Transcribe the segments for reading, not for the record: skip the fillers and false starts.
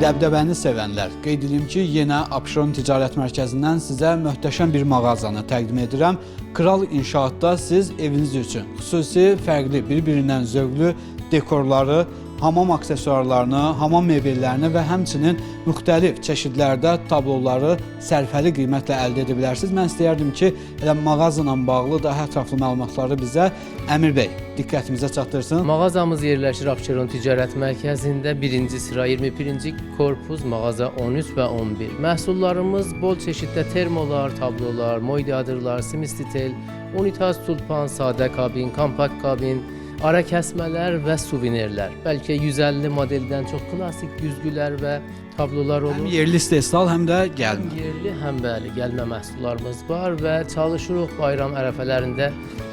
Dəbdəbəni sevənlər, qeyd edim ki, yenə Abşeron Ticarət Mərkəzindən sizə möhtəşəm bir mağazanı təqdim edirəm. Kral İnşaatda siz eviniz üçün xüsusi, fərqli, bir-birindən zövqlü dekorları, hamam aksesuarlarını, hamam mebellərini və həmçinin müxtəlif çeşidlərdə tabloları sərfəli qiymətlə əldə edə bilərsiniz. Mən istəyərdim ki, elə mağazayla bağlı daha ətraflı məlumatları bizə Əmir bəy diqqətimizə çatdırsın. Mağazamız yerləşir Abşeron Ticarət Mərkəzində 1-ci sıra 21-ci korpus, mağaza 13 və 11. Məhsullarımız bol çeşiddə termolar, tablolar, moydadırlar, simistitel, unitaz tulpan, sadə kabin, kompakt kabin, ara kəsmələr və suvenirlər. Bəlkə 150 modeldən çox klassik güzgülər və tablolar olur. Həm yerli istehsal, həm də gəlmə. Həm yerli, həm bəli, gəlmə məhsullarımız var və çalışırıq bayram ərəfələrində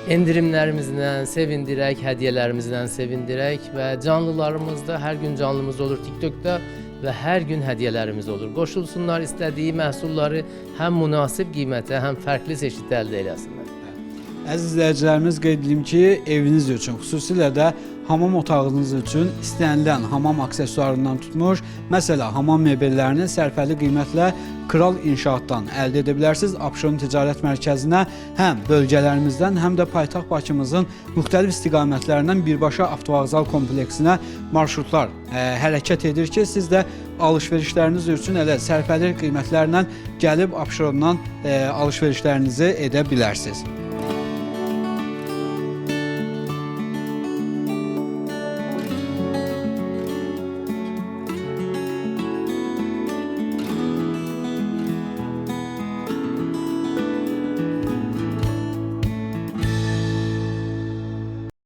endirimlərimizlə sevindirək, hədiyyələrimizlə sevindirək və canlılarımızda hər gün canlımız olur TikTokda və hər gün hədiyyələrimiz olur. Qoşulsunlar, istədiyi məhsulları həm münasib qiymətə, həm fərqli seçkidə əldə eləsinlər. Əziz izləyicilərimiz, qeyd edim ki, eviniz üçün, xüsusilə də hamam otağınız üçün istənilən hamam aksesuarından tutmuş, məsələ hamam mebellərini sərfəli qiymətlə Kral İnşaatdan əldə edə bilərsiniz. Abşeron Ticarət Mərkəzinə həm bölgələrimizdən, həm də paytaxt Bakımızın müxtəlif istiqamətlərindən birbaşa avtovağzal kompleksinə marşrutlar hərəkət edir ki, siz də alış-verişləriniz üçün elə sərfəli qiymətlərlə gəlib Abşerondan alış-verişlərinizi edə bilərsiniz.